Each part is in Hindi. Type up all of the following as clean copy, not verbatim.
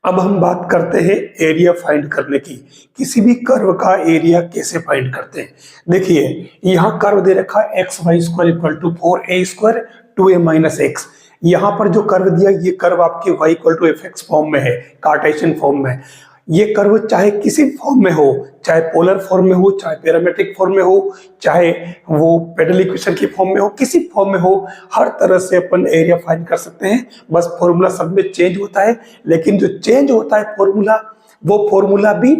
अब हम बात करते हैं एरिया फाइंड करने की। किसी भी कर्व का एरिया कैसे फाइंड करते हैं। देखिए यहाँ कर्व दे रखा है X Y square equal to 4a² 2a minus X. यहाँ पर जो कर्व दिया ये कर्व आपके y equal to F X form में है, कार्टेशियन फॉर्म में। ये कर्व चाहे किसी फॉर्म में हो, चाहे पोलर फॉर्म में हो, चाहे पैरामेट्रिक फॉर्म में हो, चाहे वो पेडल इक्वेशन की फॉर्म में हो, किसी फॉर्म में हो, हर तरह से अपन एरिया फाइंड कर सकते हैं। बस फॉर्मूला सब में चेंज होता है, लेकिन जो चेंज होता है फॉर्मूला, वो फॉर्मूला भी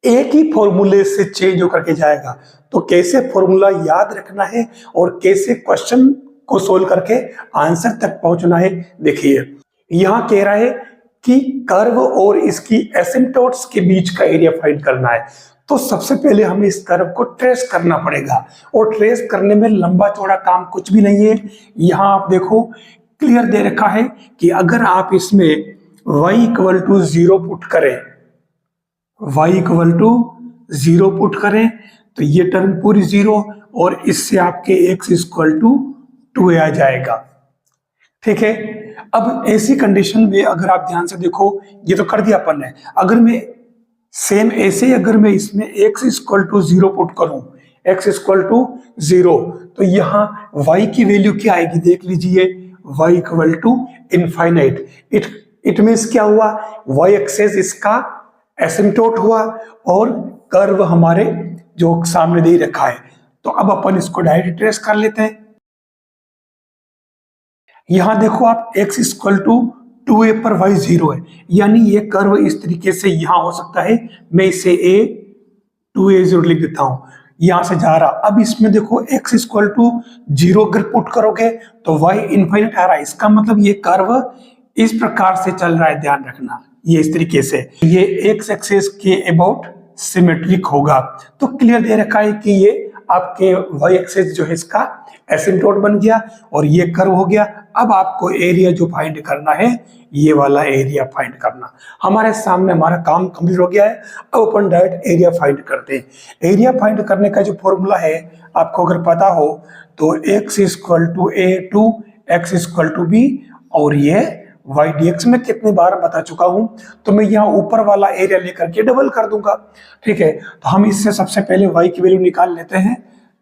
एक ही फॉर्मूले से चेंज होकर के जाएगा। तो कैसे फॉर्मूला याद रखना है और कैसे क्वेश्चन को सोल्व करके आंसर तक पहुंचना है, देखिए यहां कह रहा है कि कर्व और इसकी एसिम्पटोट्स के बीच का एरिया फाइंड करना है। तो सबसे पहले हमें इस कर्व को ट्रेस करना पड़ेगा, और ट्रेस करने में लंबा चौड़ा काम कुछ भी नहीं है। यहां आप देखो क्लियर दे रखा है कि अगर आप इसमें y इक्वल टू 0 पुट करें, y इक्वल टू 0 पुट करें तो ये टर्म पूरी 0, और इससे आपके x इक्वल टू 2a आ जाएगा। ठीक है, अब ऐसी कंडीशन में अगर आप ध्यान से देखो, ये तो कर दिया अपन ने। अगर मैं सेम ऐसे अगर मैं इसमें x इक्वल टू 0 पुट करूं, x इक्वल टू 0, तो यहां y की वैल्यू क्या आएगी देख लीजिए, y equal to infinite. It means क्या हुआ, y एक्सेस इसका एसिम्पटोट हुआ और कर्व हमारे जो सामने दे रखा है। तो अब अपन इसको डायरेक्ट ट्रेस कर लेते हैं। यहां देखो आप x इक्वल टू 2a पर y 0 है, यानी ये कर्व इस तरीके से यहां हो सकता है। मैं इसे a 2a 0 लिख देता हूं, यहां से जा रहा। अब इसमें देखो x इक्वल टू 0 अगर पुट करोगे तो y इनफाइनाइट आ रहा है। इसका मतलब ये कर्व इस प्रकार से चल रहा है, ध्यान रखना, ये इस तरीके से, ये x एक्सिस के अबाउट सिमेट्रिक होगा। तो क्लियर दे रखा है कि ये आपके y एक्सिस जो है इसका एसिम्पटोट बन गया और ये कर्व हो गया। अब आपको एरिया जो फाइंड करना है, ये वाला एरिया फाइंड करना। हमारे सामने हमारा काम कंप्लीट हो गया है। अब अपन डायरेक्ट एरिया फाइंड करते हैं। एरिया फाइंड करने का जो फॉर्मूला है आपको अगर पता हो तो x equal to a to x equal to b, और ये y dx में कितनी बार बता चुका हूं, तो मैं यहाँ ऊपर वाला एरिया लेकर के डबल कर दूंगा। ठीक है, तो हम इससे सबसे पहले y की वैल्यू निकाल लेते हैं।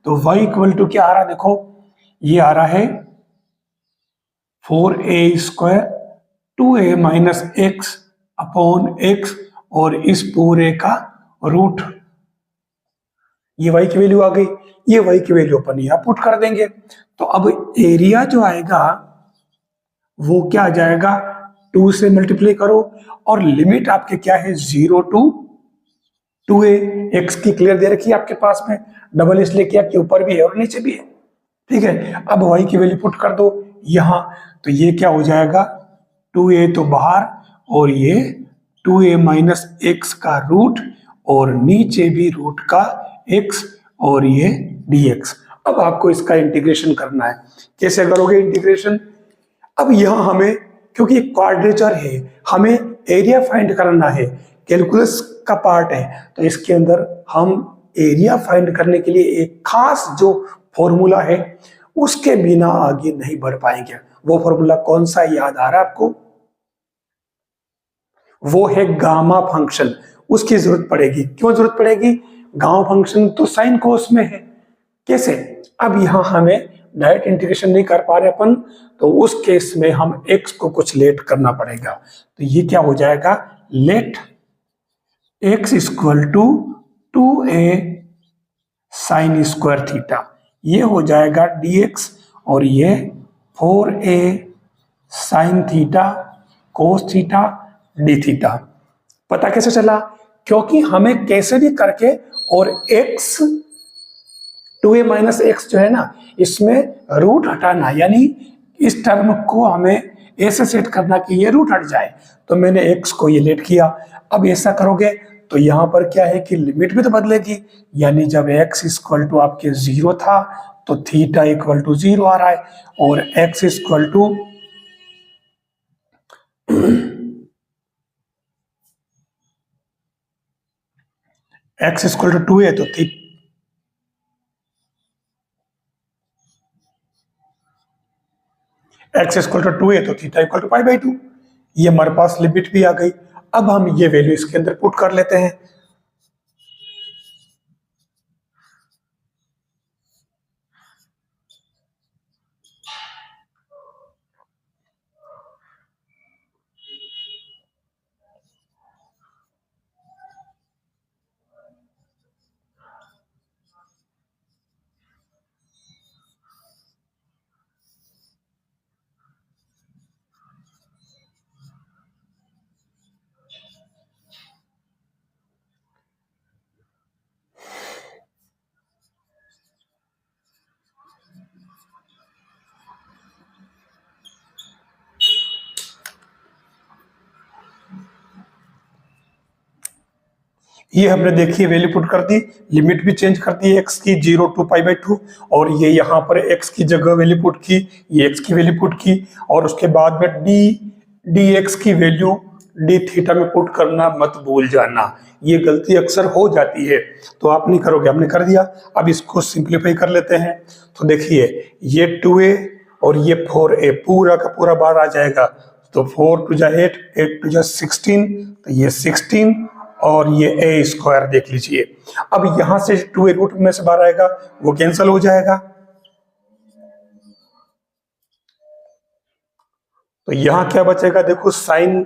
तो y इक्वल टू क्या आ रहा है, देखो ये आ रहा है 4a² 2a minus x upon x, और इस पूरे का रूट। ये y की वैल्यू आ गई, ये y की वैल्यू अपन यहां पुट कर देंगे। तो अब एरिया जो आएगा वो क्या आ जाएगा, 2 से मल्टीप्लाई करो, और लिमिट आपके क्या है 0 टू 2a। x की क्लियर दे रखी है आपके पास में, डबल इसलिए किया कि ऊपर भी है और नीचे भी है। ठीक है, अब y की वैल्यू पुट कर दो यहां, तो ये क्या हो जाएगा 2a तो बाहर, और ये 2a माइनस एक्स का रूट, और नीचे भी रूट का x, और ये dx। अब आपको इसका इंटीग्रेशन करना है। कैसे करोगे इंटीग्रेशन, अब यहां हमें, क्योंकि क्वाड्रेचर है, हमें एरिया फाइंड करना है, कैलकुलस का पार्ट है, तो इसके अंदर हम एरिया फाइंड करने के लिए एक खास जो फॉर्मूला है उसके बिना आगे नहीं बढ़ पाएंगे। वो फॉर्मूला कौन सा याद आ रहा है आपको, वो है गामा फंक्शन। उसकी जरूरत पड़ेगी। क्यों जरूरत पड़ेगी, गामा फंक्शन तो साइन कोस में है। कैसे, अब यहां हमें डायरेक्ट इंटीग्रेशन नहीं कर पा रहे अपन, तो उस केस में हम x को कुछ लेट करना पड़ेगा। तो ये क्या हो जाएगा, let x equal to 2a sine square theta, ये हो जाएगा dx, और ये 4a sine theta cos theta D theta. पता कैसे चला, क्योंकि हमें कैसे भी करके, और x 2a माइनस एक्स जो है ना, इसमें रूट हटाना, यानी इस टर्म को हमें ऐसे सेट करना कि ये रूट हट जाए। तो मैंने x को ये लेट किया। अब ऐसा करोगे तो यहां पर क्या है कि लिमिट भी तो बदलेगी, यानी जब x इक्वल टू आपके 0 था तो थीटा इक्वल टू 0 आ रहा है, और x equal to x equal to 2 है, तो x इक्वल टू 2 है तो theta equal to pi by 2। ये हमारे पास लिमिट भी आ गई। अब हम ये वैल्यू इसके अंदर पुट कर लेते हैं। ये हमने देखिए वैल्यू पुट कर दी, लिमिट भी चेंज कर दी एक्स की 0 टू π/2, और ये यहाँ पर एक्स की जगह वैल्यू पुट की, ये एक्स की वैल्यू पुट की, और उसके बाद में डी एक्स की वैल्यू डी थीटा में पुट करना मत भूल जाना। ये गलती अक्सर हो जाती है, तो आप नहीं करोगे, हमने कर दिया। अब इसको सिंप्लीफाई कर लेते हैं। तो देखिए ये 2a और ये 4a पूरा का पूरा बार आ जाएगा। तो 4 टू जा 8, 8 टू जा 16, तो ये 16 और ये a स्क्वायर देख लीजिए। अब यहां से 2a रूट में से बाहर आएगा, वो कैंसिल हो जाएगा। तो यहां क्या बचेगा, देखो साइन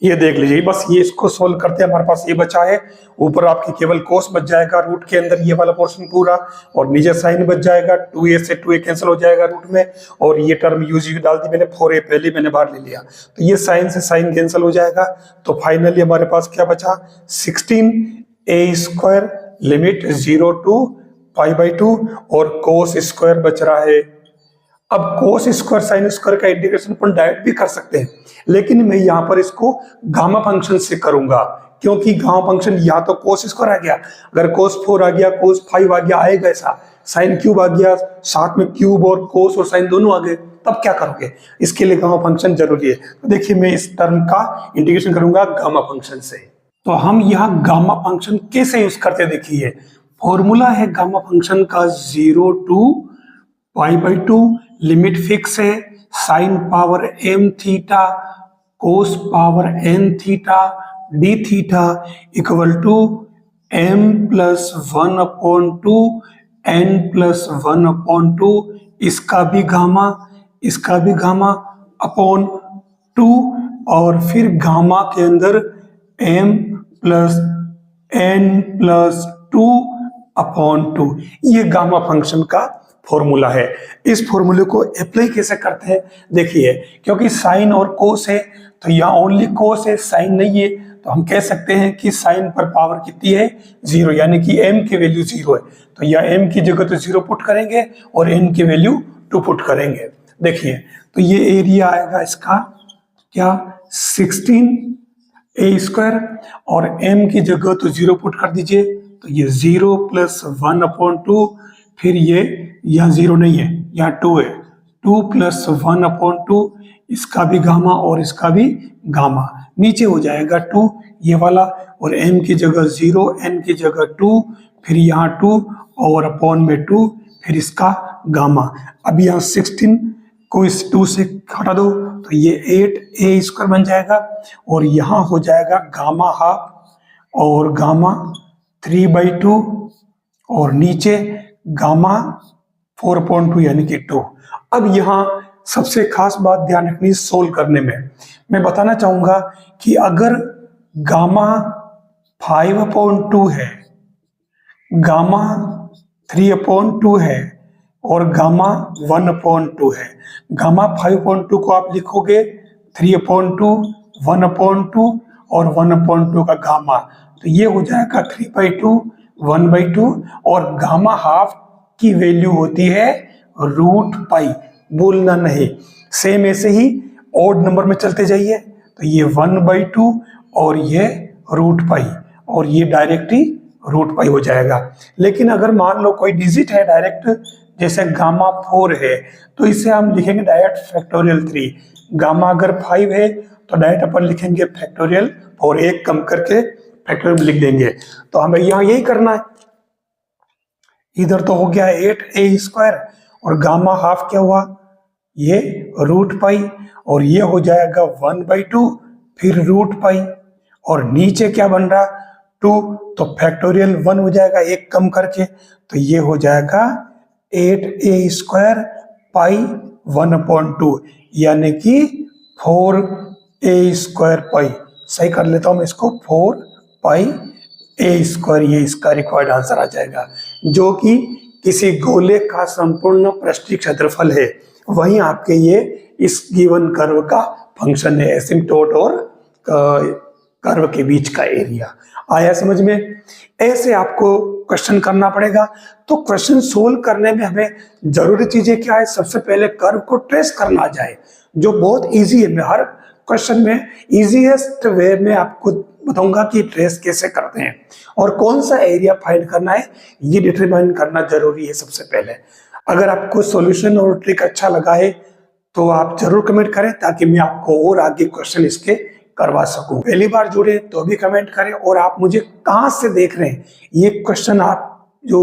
ये देख लीजिए, बस ये इसको सोल्व करते हैं, हमारे पास ये बचा है। ऊपर आपकी केवल कोस बच जाएगा रूट के अंदर, ये वाला पोर्शन पूरा, और नीचे साइन बच जाएगा। 2a से 2a कैंसिल हो जाएगा रूट में, और ये टर्म यूज डाल दी मैंने, 4a पहले मैंने बाहर ले लिया, तो ये साइन से साइन कैंसिल हो जाएगा। तो फाइनली हमारे पास क्या बचा, 16a² लिमिट 0 टू π/2, और कोस स्क्वायर बच रहा है। अब कोस स्क्वायर साइन स्क्वायर का इंटीग्रेशन अपन डायरेक्ट भी कर सकते हैं, लेकिन मैं यहां पर इसको गामा फंक्शन से करूंगा, क्योंकि गामा फंक्शन या तो कोस स्क्वायर आ गया, अगर कोस 4 आ गया, कोस 5 आ गया, आएगा ऐसा, साइन क्यूब आ गया, साथ में क्यूब और कोस और साइन दोनों आ गए, तब क्या करोगे, इसके लिए गामा फंक्शन जरूरी है। तो देखिए मैं इस टर्म का इंटीग्रेशन करूंगा गामा फंक्शन से। तो हम यहाँ गामा फंक्शन कैसे यूज करते, देखिए फॉर्मूला है गामा फंक्शन का 0 टू π/2, लिमिट फिक्स है, sine power m theta cos power n theta d theta equal to m plus 1/2 n plus 1/2, इसका भी गामा अपॉन 2, और फिर गामा के अंदर m प्लस n प्लस 2/2, ये गामा फंक्शन का फॉर्मूला है। इस फॉर्मूले को अप्लाई कैसे करते हैं, देखिए क्योंकि साइन और कोस है, तो यहाँ ओनली कोस है, साइन नहीं है, तो हम कह सकते हैं कि साइन पर पावर कितनी है, 0, यानी कि m की वैल्यू 0 है। तो यहाँ m की जगह तो 0 पुट करेंगे और n की वैल्यू 2 पुट करेंगे। देखिए तो ये एरिया आएगा इसका क्या, 16a², और m की जगह तो 0 पुट कर दीजिए, तो ये 0 प्लस 1/2, फिर ये यहाँ 0 नहीं है, यहाँ 2 है, 2 प्लस 1/2, इसका भी गामा और इसका भी गामा, नीचे हो जाएगा 2 ये वाला, और m की जगह 0, n की जगह 2, फिर यहाँ 2 और अपॉन में 2, फिर इसका गामा। अब यहाँ 16 को इस 2 से हटा दो, तो ये 8a² बन जाएगा, और यहाँ हो जाएगा गामा हाफ और गामा 3/2, और नीचे गामा 4/2 यानी कि 2। अब यहाँ सबसे खास बात ध्यान रखनी सोल्व करने में, मैं बताना चाहूंगा कि अगर गामा 5/2 है, गामा 3/2 है, और गामा 1/2 है, गामा 5/2 को आप लिखोगे 3/2, 1/2 और 1/2 का गामा, तो ये हो जाएगा 3/2, 1/2, और गामा हाफ की वैल्यू होती है √π, भूलना नहीं। सेम ऐसे ही ओड नंबर में चलते जाइए, तो ये 1/2 और ये √π, और ये डायरेक्ट ही √π हो जाएगा। लेकिन अगर मान लो कोई डिजिट है डायरेक्ट, जैसे गामा 4 है, तो इसे हम लिखेंगे डायरेक्ट फैक्टोरियल 3। गामा अगर 5 है तो डायरेक्ट अपन लिखेंगे फैक्टोरियल और एक कम करके फैक्टोरियल लिख देंगे। तो हमें यहाँ यही करना है। इधर तो हो गया 8a² और गामा हाफ क्या हुआ, ये √π, और ये हो जाएगा 1/2 फिर √π, और नीचे क्या बन रहा 2, तो फैक्टोरियल 1 हो जाएगा एक कम करके, तो ये हो जाएगा 8a² पाई 1/2 यानी कि 4a² पाई। सही कर लेता हूं मैं इसको, 4πa², ये इसका रिक्वायर्ड आंसर आ जाएगा, जो कि किसी गोले का संपूर्ण पृष्ठीय क्षेत्रफल है। वहीं आपके ये इस गिवन कर्व का फंक्शन है, एसिम्पटोट और कर्व के बीच का एरिया। आया समझ में? ऐसे आपको क्वेश्चन करना पड़ेगा। तो क्वेश्चन सोल्व करने में हमें जरूरी चीजें क्या है, सबसे पहले कर्व को ट्रेस करना आ जाए, जो बहुत इजी है। मैं हर क्वेश्चन में इजीएस्ट वे में आपको बताऊंगा कि ट्रेस कैसे करते हैं और कौन सा एरिया फाइंड करना है, ये डिटरमाइन करना जरूरी है सबसे पहले। अगर आपको सॉल्यूशन और ट्रिक अच्छा लगा है तो आप जरूर कमेंट करें, ताकि मैं आपको और आगे क्वेश्चन इसके करवा सकूं। पहली बार जुड़े तो भी कमेंट करें, और आप मुझे कहां से देख रहे हैं, ये क्वेश्चन आप जो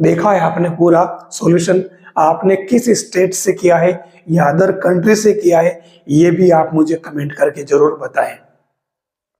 देखा है आपने पूरा सॉल्यूशन आपने किस स्टेट से किया है या अदर कंट्री से किया है, ये भी आप मुझे कमेंट करके जरूर बताएं।